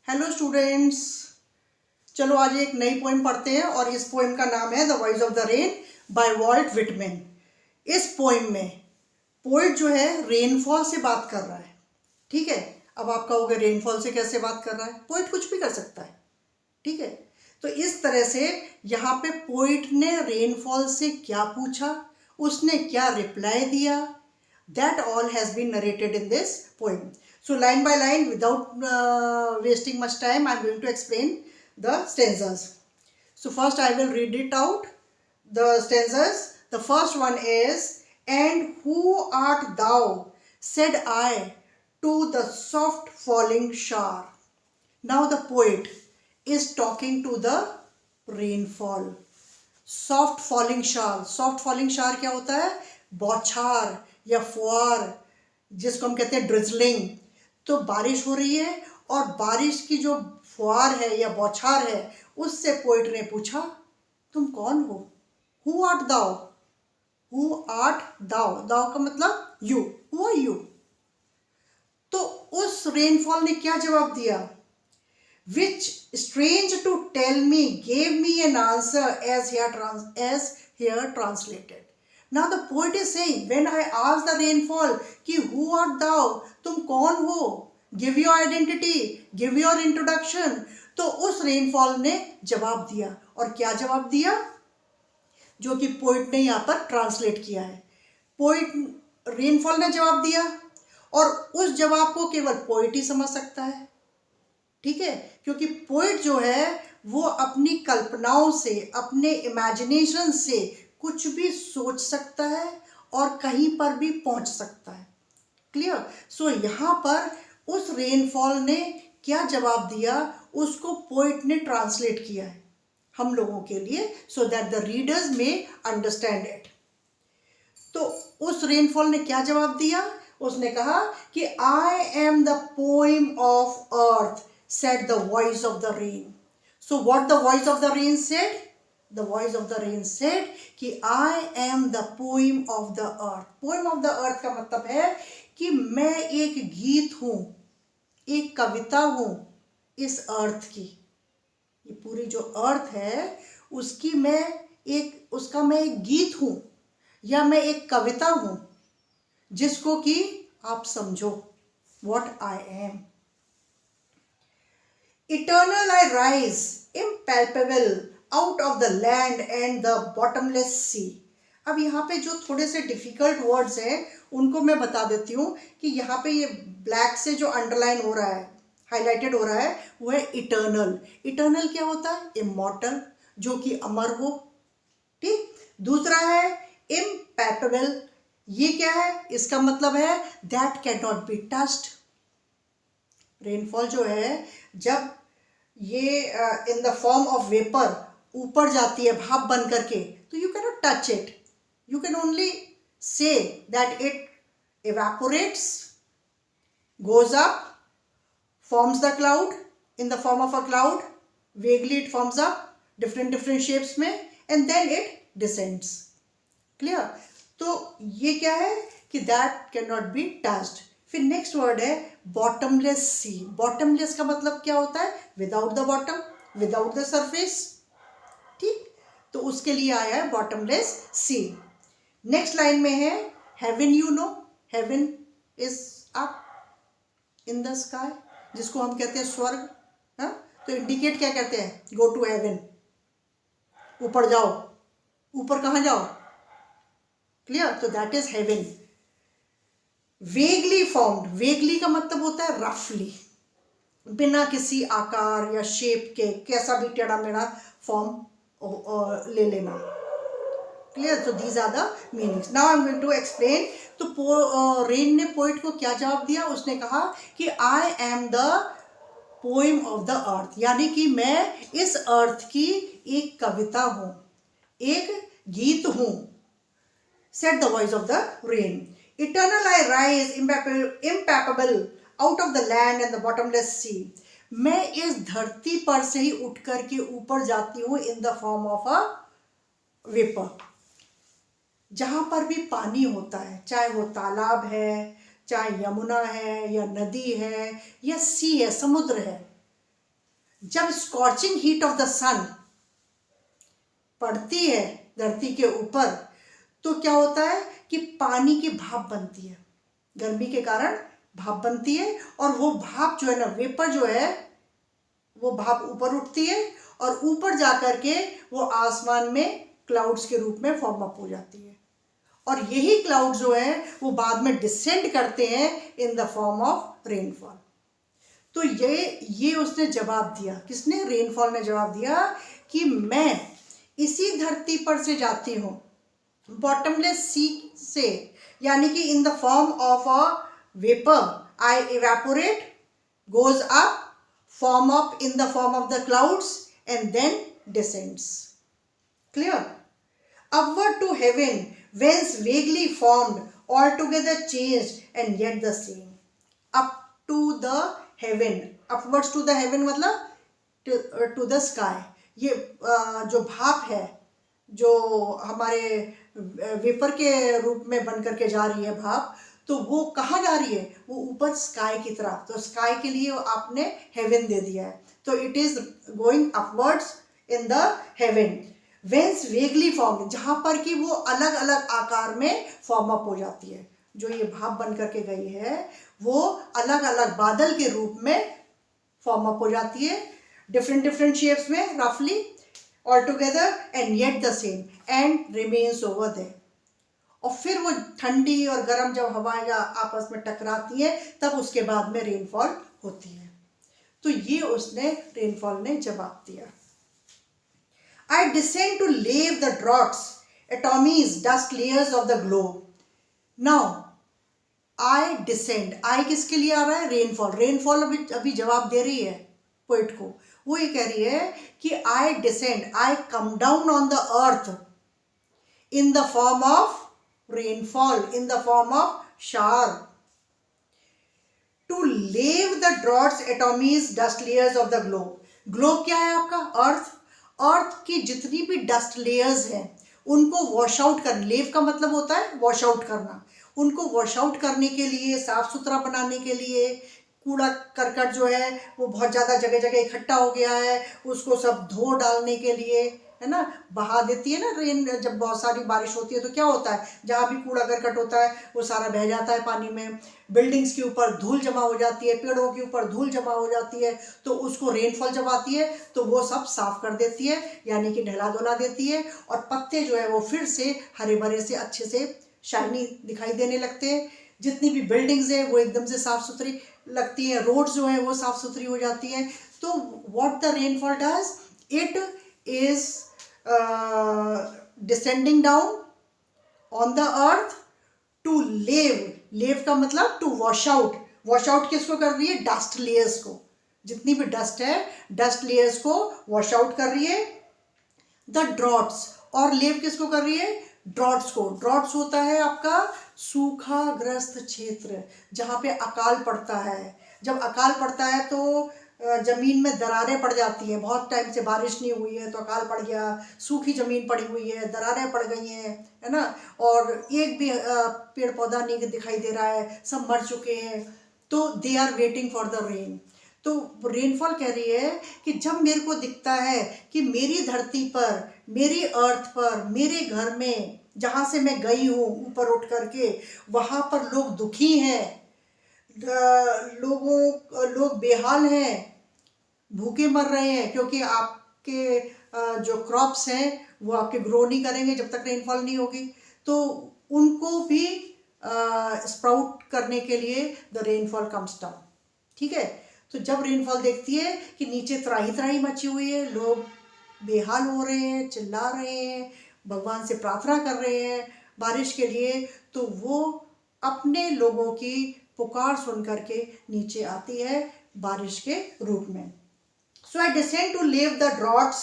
Hello students, चलो आज एक नई पोएम पढ़ते हैं और इस पोएम का नाम है the voice of the rain bye Walt Whitman. इस पोएम में पोएट जो है रेनफॉल से बात कर रहा है। ठीक है, अब आप कहोगे रेनफॉल से कैसे बात कर रहा है? पोएट कुछ भी कर सकता है। ठीक है, तो इस तरह से यहाँ पे पोएट ने रेनफॉल से क्या पूछा, उसने क्या रिप्लाई दिया, that all has been narrated in this poem. So line by line, without wasting much time, I am going to explain the stanzas. So first I will read it out, the stanzas. The first one is, and who art thou, said I, to the soft falling shower. Now the poet is talking to the rainfall. Soft falling shower, soft falling shower क्या होता है? बौछार या फुहार, जिसको हम कहते हैं ड्रिजलिंग। तो बारिश हो रही है और बारिश की जो फुहार है या बौछार है, उससे पोएट ने पूछा तुम कौन हो? Who art thou? Who art thou? Thou का मतलब यू, हु आर यू? तो उस रेनफॉल ने क्या जवाब दिया? Which strange to tell me gave me an answer as here translated. Now the poet is saying, when I asked the rainfall कि who art thou, तुम कौन हो, give your identity, give your introduction, तो उस rainfall ने जवाब दिया। और क्या जवाब दिया? जो कि पोइट ने यहाँ पर ट्रांसलेट किया है। पोइट रेनफॉल ने जवाब दिया और उस जवाब को केवल पोइट ही समझ सकता है। ठीक है, क्योंकि पोइट जो है वो अपनी कल्पनाओं से, अपने इमेजिनेशन से कुछ भी सोच सकता है और कहीं पर भी पहुंच सकता है। क्लियर? सो यहाँ पर उस रेनफॉल ने क्या जवाब दिया, उसको पोइट ने ट्रांसलेट किया है हम लोगों के लिए, सो दैट द रीडर्स में अंडरस्टैंड इट। तो उस रेनफॉल ने क्या जवाब दिया? उसने कहा कि I am the poem of earth, said the voice of the rain. So what the voice of the rain said? The voice of the rain said कि I am the poem of the earth. Poem of the earth का मतलब है कि मैं एक गीत हूँ, एक कविता हूँ इस अर्थ की। ये पूरी जो अर्थ है उसकी उसका मैं एक गीत हूँ या मैं एक कविता हूँ जिसको कि आप समझो। What I am. Eternal I rise, impalpable, out of the land and the bottomless sea. अब यहाँ पे जो थोड़े से डिफ़िकल्ट वर्ड्स हैं उनको मैं बता देती हूँ कि यहाँ पे ये ब्लैक से जो अंडरलाइन हो रहा है, हाईलाइटेड हो रहा है, वो है इटर्नल। इटर्नल क्या होता है? इमॉर्टल, जो कि अमर हो। ठीक। दूसरा है इम्पैपेबल, ये क्या है? इसका मतलब है that can not be touched. Rainfall जो है जब ये इन द फॉर्म ऑफ वेपर ऊपर जाती है भाप बन करके, तो you can not touch it, you can only say that it evaporates, goes up, forms the cloud in the form of a cloud, vaguely it forms up different shapes में, and then it descends. Clear? तो ये क्या है कि that cannot be touched. फिर next word है bottomless सी। Bottomless का मतलब क्या होता है? Without the bottom, without the surface. ठीक, तो उसके लिए आया है बॉटमलेस सी। नेक्स्ट लाइन में है heaven. You know heaven is up in the sky, जिसको हम कहते हैं स्वर्ग। हाँ, तो इंडिकेट क्या कहते हैं? गो टू हेवन, ऊपर जाओ। ऊपर कहाँ जाओ? क्लियर? तो that is heaven. Vaguely formed, vaguely का मतलब होता है रफली, बिना किसी आकार या शेप के, कैसा भी टेढ़ा मेढ़ा फॉर्म ले लेना। क्लियर? तो these are the meanings. Now I am going to explain. तो रेन ने पोइट को क्या जवाब दिया? उसने कहा कि I am the poem of the earth, यानी कि मैं इस अर्थ की एक कविता हूँ, एक गीत हूँ। Said the voice of the rain. Eternal I rise, impalpable, out of the land and the bottomless sea. मैं इस धरती पर से ही उठ करके ऊपर जाती हूँ in the form of a vapor. जहाँ पर भी पानी होता है, चाहे वो तालाब है, चाहे यमुना है या नदी है या सी है, समुद्र है, जब स्कॉचिंग हीट ऑफ द सन पड़ती है धरती के ऊपर तो क्या होता है कि पानी की भाप बनती है, गर्मी के कारण भाप बनती है, और वो भाप जो है ना, वेपर जो है, वो भाप ऊपर उठती है और ऊपर जाकर के वो आसमान में क्लाउड्स के रूप में फॉर्म अप हो जाती है, और यही क्लाउड जो है वो बाद में डिसेंड करते हैं इन द फॉर्म ऑफ रेनफॉल। तो ये उसने जवाब दिया, किसने? रेनफॉल ने जवाब दिया कि मैं इसी धरती पर से जाती हूँ, बॉटमलेस सी से, यानी कि in the form of a vapour, I evaporate, goes up, form up in the form of the clouds and then descends. Clear? Upward to heaven, whence vaguely formed, altogether changed and yet the same. Up to the heaven, upwards to the heaven मतलब to the sky. ये जो भाप है, जो हमारे vapour के रूप में बन करके जा रही है भाप, तो वो कहाँ जा रही है? वो ऊपर स्काई की तरफ। तो स्काई के लिए आपने हेवन दे दिया है, तो it is going upwards in the heaven. Whence vaguely form, जहाँ पर कि वो अलग अलग आकार में फॉर्म अप हो जाती है। जो ये भाप बन करके गई है वो अलग अलग बादल के रूप में फॉर्म अप हो जाती है, डिफरेंट डिफरेंट शेप्स में, रफली all together, and yet the same, and remains over there. और फिर वो ठंडी और गर्म जब हवाएं आपस में टकराती हैं तब उसके बाद में रेनफॉल होती है। तो ये उसने रेनफॉल ने जवाब दिया। I descend to lave the drops, atomies, dust layers of the globe. Now, I descend. I किसके लिए आ रहा है? रेनफॉल। रेनफॉल अभी जवाब दे रही है पोइट को। वो ये कह रही है कि I descend, I come down on the earth in the form of rainfall, in the form of shower, to lave the drops, atomies, dust layers of the globe. Globe क्या है आपका? अर्थ। अर्थ की जितनी भी डस्ट लेयर्स हैं उनको wash out कर, लेव का मतलब होता है वॉश आउट करना, उनको वॉश आउट करने के लिए, साफ सुथरा बनाने के लिए, कूड़ा करकट जो है वो बहुत ज़्यादा जगह जगह इकट्ठा हो गया है, उसको सब धो डालने के लिए, है ना, बहा देती है ना रेन। जब बहुत सारी बारिश होती है तो क्या होता है, जहाँ भी कूड़ा करकट होता है वो सारा बह जाता है पानी में। बिल्डिंग्स के ऊपर धूल जमा हो जाती है, पेड़ों के ऊपर धूल जमा हो जाती है, तो उसको रेनफॉल जब आती है तो वो सब साफ कर देती है, यानी कि नहला धुला देती है, और पत्ते जो है वो फिर से हरे भरे से अच्छे से शाइनी दिखाई देने लगते हैं। जितनी भी बिल्डिंग्स हैं वो एकदम से साफ़ सुथरी लगती हैं, रोड्स जो है वो साफ़ सुथरी हो जाती हैं। तो what the rainfall does, it is descending down on the earth to lave. Lave का मतलब to wash out. Wash out किसको कर रही है? डस्ट लेयर्स को। जितनी भी डस्ट है, डस्ट लेयर्स को वॉश आउट कर रही है। द ड्रॉट्स, और लेव किसको कर रही है? ड्रॉट्स को। ड्रॉट्स होता है आपका सूखा ग्रस्त क्षेत्र, जहाँ पे अकाल पड़ता है। जब अकाल पड़ता है तो ज़मीन में दरारें पड़ जाती हैं, बहुत टाइम से बारिश नहीं हुई है तो अकाल पड़ गया, सूखी ज़मीन पड़ी हुई है, दरारें पड़ गई हैं, है ना, और एक भी पेड़ पौधा नहीं दिखाई दे रहा है, सब मर चुके हैं, तो they are waiting for the rain. तो रेनफॉल कह रही है कि जब मेरे को दिखता है कि मेरी धरती पर, मेरी अर्थ पर, मेरे घर में जहाँ से मैं गई हूँ ऊपर उठ करके, वहाँ पर लोग दुखी हैं, लोग बेहाल हैं, भूखे मर रहे हैं, क्योंकि आपके जो क्रॉप्स हैं वो आपके ग्रो नहीं करेंगे जब तक रेनफॉल नहीं होगी, तो उनको भी स्प्राउट करने के लिए द रेनफॉल कम्स डाउन। ठीक है, तो जब रेनफॉल देखती है कि नीचे त्राही त्राही मची हुई है, लोग बेहाल हो रहे हैं, चिल्ला रहे हैं, भगवान से प्रार्थना कर रहे हैं बारिश के लिए, तो वो अपने लोगों की पुकार सुन करके नीचे आती है बारिश के रूप में। So I descend to leave the draughts,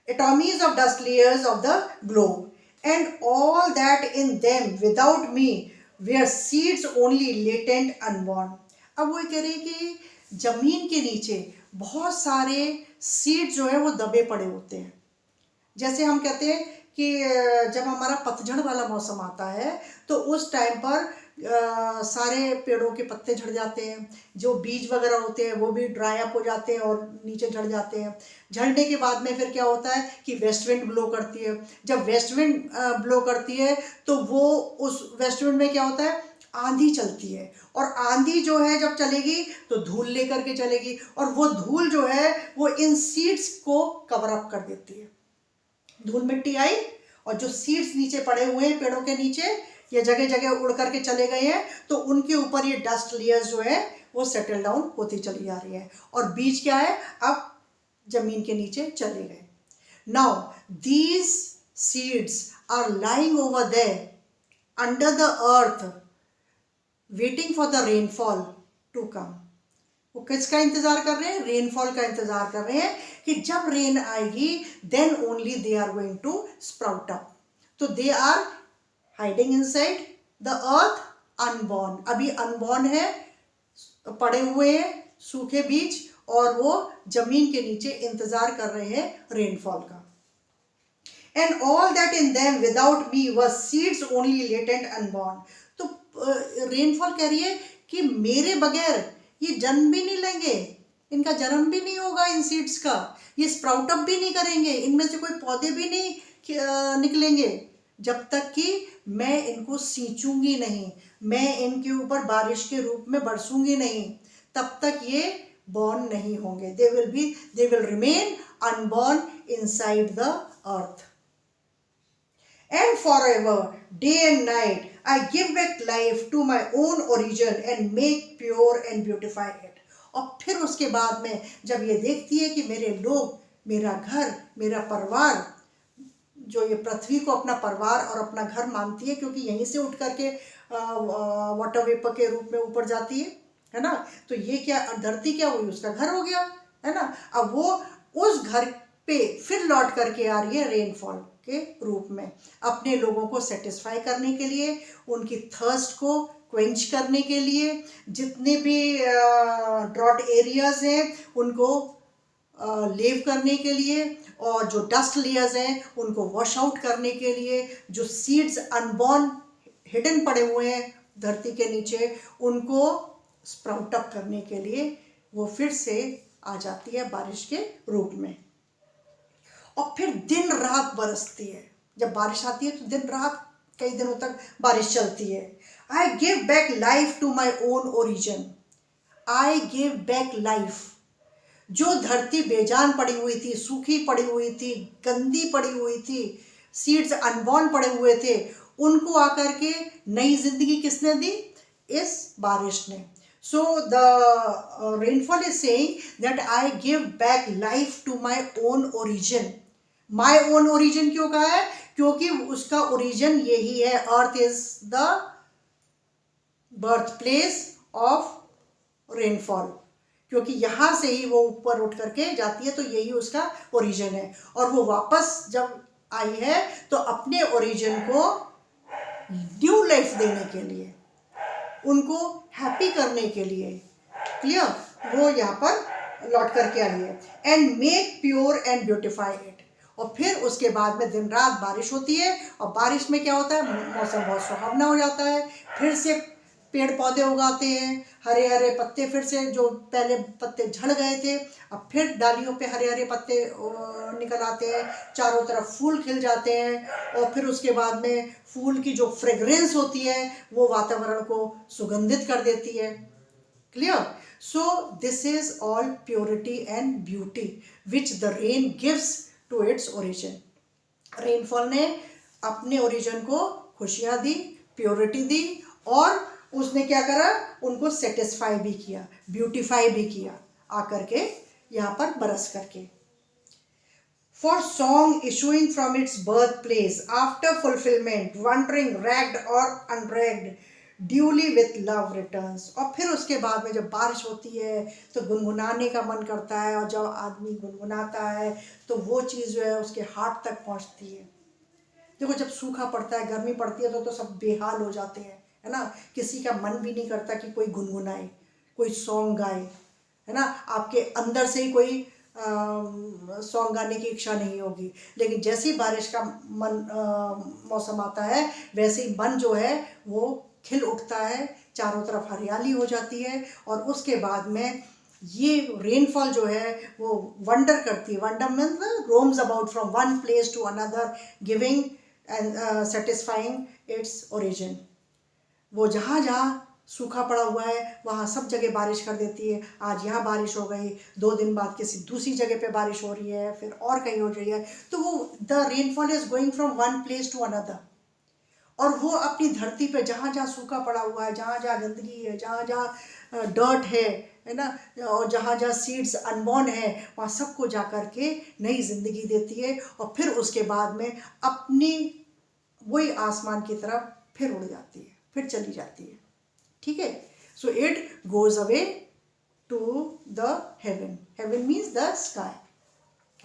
atomies of dust layers of the globe, and all that in them without me were seeds only latent unborn. अब वो कह रही है कि जमीन के नीचे बहुत सारे सीड जो है वो दबे पड़े होते हैं। जैसे हम कहते हैं कि जब हमारा पतझड़ वाला मौसम आता है तो उस टाइम पर सारे पेड़ों के पत्ते झड़ जाते हैं, जो बीज वगैरह होते हैं वो भी ड्राई अप हो जाते हैं और नीचे झड़ जाते हैं। झड़ने के बाद में फिर क्या होता है कि वेस्ट विंड ब्लो करती है। जब वेस्ट विंड ब्लो करती है तो वो उस वेस्ट विंड में क्या होता है, आंधी चलती है, और आंधी जो है जब चलेगी तो धूल लेकर के चलेगी, और वो धूल जो है वो इन सीड्स को कवर अप कर देती है। धूल मिट्टी आई और जो सीड्स नीचे पड़े हुए हैं पेड़ों के नीचे, ये जगह जगह उड़ करके चले गए हैं, तो उनके ऊपर ये डस्ट लेयर्स जो है वो सेटल डाउन होती चली जा रही है, और बीज क्या है, अब जमीन के नीचे चले गए। Now these seeds are lying over there under the earth waiting for the rainfall to come. वो किसका इंतजार कर रहे हैं, रेनफॉल का इंतजार कर रहे हैं कि जब रेन आएगी then only they are going to sprout up. तो they are hiding inside the earth unborn, अभी अनबॉर्न है, पड़े हुए हैं सूखे बीज, और वो जमीन के नीचे इंतजार कर रहे हैं रेनफॉल का। And all that in them without me was seeds only latent unborn. तो रेनफॉल कह रही है कि मेरे बगैर ये जन्म भी नहीं लेंगे, इनका जन्म भी नहीं होगा इन सीड्स का, ये स्प्राउट अप भी नहीं करेंगे, इनमें से कोई पौधे भी नहीं निकलेंगे जब तक कि मैं इनको सींचूंगी नहीं, मैं इनके ऊपर बारिश के रूप में बरसूंगी नहीं, तब तक ये बॉर्न नहीं होंगे। They will remain unborn inside the earth. And forever, day and night, I give back life to my own origin and make pure and beautify it. और फिर उसके बाद में जब ये देखती है कि मेरे लोग, मेरा घर, मेरा परिवार, जो ये पृथ्वी को अपना परिवार और अपना घर मानती है, क्योंकि यहीं से उठ करके वाटर वेपर के रूप में ऊपर जाती है ना, तो ये क्या, धरती क्या हुई, उसका घर हो गया, है ना। अब वो उस घर पे फिर लौट करके आ रही है रेनफॉल के रूप में, अपने लोगों को सेटिस्फाई करने के लिए, उनकी थर्स्ट को क्वेंच करने के लिए, जितने भी ड्रॉट एरियाज हैं उनको लेव करने के लिए, और जो डस्ट लेयर्स हैं उनको वॉश आउट करने के लिए, जो सीड्स अनबॉर्न हिडन पड़े हुए हैं धरती के नीचे, उनको स्प्राउट अप करने के लिए वो फिर से आ जाती है बारिश के रूप में। और फिर दिन रात बरसती है, जब बारिश आती है तो दिन रात कई दिनों तक बारिश चलती है। I give back life to my own origin, I give back life. जो धरती बेजान पड़ी हुई थी, सूखी पड़ी हुई थी, गंदी पड़ी हुई थी, सीड्स अनबॉर्न पड़े हुए थे, उनको आकर के नई जिंदगी किसने दी, इस बारिश ने। So the rainfall is saying that I give back life to my own origin. My own origin क्यों कहा है, क्योंकि उसका ओरिजिन यही है, earth is the birth place of rainfall, क्योंकि यहाँ से ही वो ऊपर उठ करके जाती है, तो यही उसका ओरिजिन है। और वो वापस जब आई है तो अपने ओरिजिन को न्यू लाइफ देने के लिए, उनको हैप्पी करने के लिए, क्लियर, वो यहाँ पर लौट करके आई है। And make pure and beautify it. और फिर उसके बाद में दिन रात बारिश होती है, और बारिश में क्या होता है, मौसम बहुत सुहावना हो जाता है, फिर से पेड़ पौधे उगाते हैं, हरे हरे पत्ते, फिर से जो पहले पत्ते झड़ गए थे अब फिर डालियों पे हरे हरे पत्ते निकल आते हैं, चारों तरफ फूल खिल जाते हैं, और फिर उसके बाद में फूल की जो फ्रेग्रेंस होती है वो वातावरण को सुगंधित कर देती है, clear. So this is all purity and beauty which the rain gives to its origin. Rainfall ने अपने ओरिजिन को खुशियाँ दी, प्योरिटी दी, और उसने क्या करा, उनको सेटिस्फाई भी किया, ब्यूटिफाई भी किया आकर के यहाँ पर बरस करके। For song issuing from its birthplace after fulfillment, wandering ragged or unragged, duly with love returns। और फिर उसके बाद में जब बारिश होती है तो गुनगुनाने का मन करता है, और जब आदमी गुनगुनाता है तो वो चीज़ जो है उसके हार्ट तक पहुँचती है। देखो जब सूखा पड़ता है, गर्मी पड़ती है तो सब बेहाल हो जाते हैं, है ना, किसी का मन भी नहीं करता कि कोई गुनगुनाए, कोई सॉन्ग गाए, है ना, आपके अंदर से ही कोई सॉन्ग गाने की इच्छा नहीं होगी। लेकिन जैसे ही बारिश का मौसम आता है वैसे ही मन जो है वो खिल उठता है, चारों तरफ हरियाली हो जाती है, और उसके बाद में ये रेनफॉल जो है वो वंडर करती है। Wonder means roams about from one place to another, giving and satisfying its origin. वो जहाँ जहाँ सूखा पड़ा हुआ है वहाँ सब जगह बारिश कर देती है। आज यहाँ बारिश हो गई, 2 दिन बाद किसी दूसरी जगह पे बारिश हो रही है, फिर और कहीं हो रही है। तो वो the rainfall is going from one place to another, और वो अपनी धरती पे जहाँ जहाँ सूखा पड़ा हुआ है, जहाँ जहाँ गंदगी है, जहाँ जहाँ डर्ट है ना, और जहाँ जहाँ सीड्स अनबॉर्न है, वहाँ सबको जा कर के नई जिंदगी देती है, और फिर उसके बाद में अपनी वही आसमान की तरफ फिर उड़ जाती है, फिर चली जाती है। ठीक है, so it goes away to the heaven. Heaven means the sky,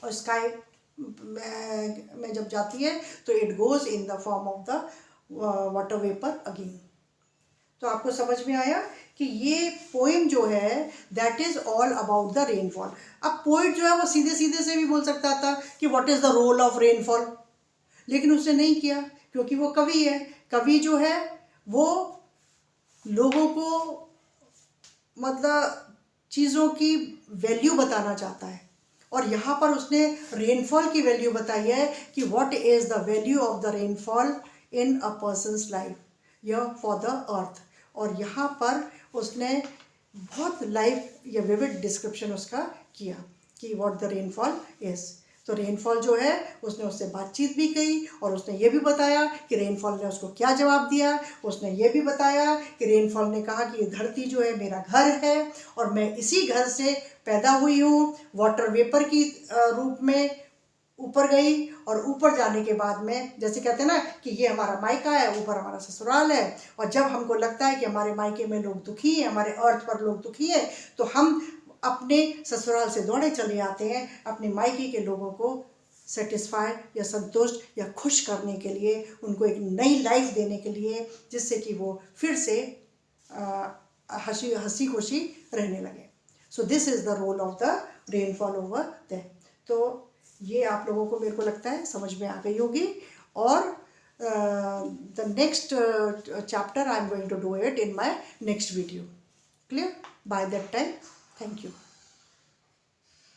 और स्काई में जब जाती है तो it goes in the form of the water vapour again. तो आपको समझ में आया कि ये पोएम जो है that is all about the rainfall. अब पोइट जो है वो सीधे सीधे से भी बोल सकता था कि what is the role of rainfall, लेकिन उसने नहीं किया, क्योंकि वो कवि है। कवि जो है वो लोगों को मतलब चीज़ों की वैल्यू बताना चाहता है, और यहाँ पर उसने रेनफॉल की वैल्यू बताई है कि what is the value of the rainfall in a person's life या फॉर द अर्थ। और यहाँ पर उसने बहुत लाइव या विविड डिस्क्रिप्शन उसका किया कि व्हाट द रेनफॉल इज़। तो रेनफॉल जो है उसने उससे बातचीत भी की, और उसने ये भी बताया कि रेनफॉल ने उसको क्या जवाब दिया। उसने ये भी बताया कि रेनफॉल ने कहा कि ये धरती जो है मेरा घर है, और मैं इसी घर से पैदा हुई हूँ, वाटर वेपर की रूप में ऊपर गई, और ऊपर जाने के बाद में जैसे कहते हैं ना कि ये हमारा मायका है, ऊपर हमारा ससुराल है। और जब हमको लगता है कि हमारे मायके में लोग दुखी हैं, हमारे अर्थ पर लोग दुखी हैं, तो हम अपने ससुराल से दौड़े चले आते हैं अपने मायके के लोगों को सेटिस्फाई या संतुष्ट या खुश करने के लिए, उनको एक नई लाइफ देने के लिए, जिससे कि वो फिर से हंसी खुशी रहने लगे। So this is the role of the rainfall over there. तो ये आप लोगों को मेरे को लगता है समझ में आ गई होगी, और the next chapter I am going to do it in my next video. Clear? By that time, thank you.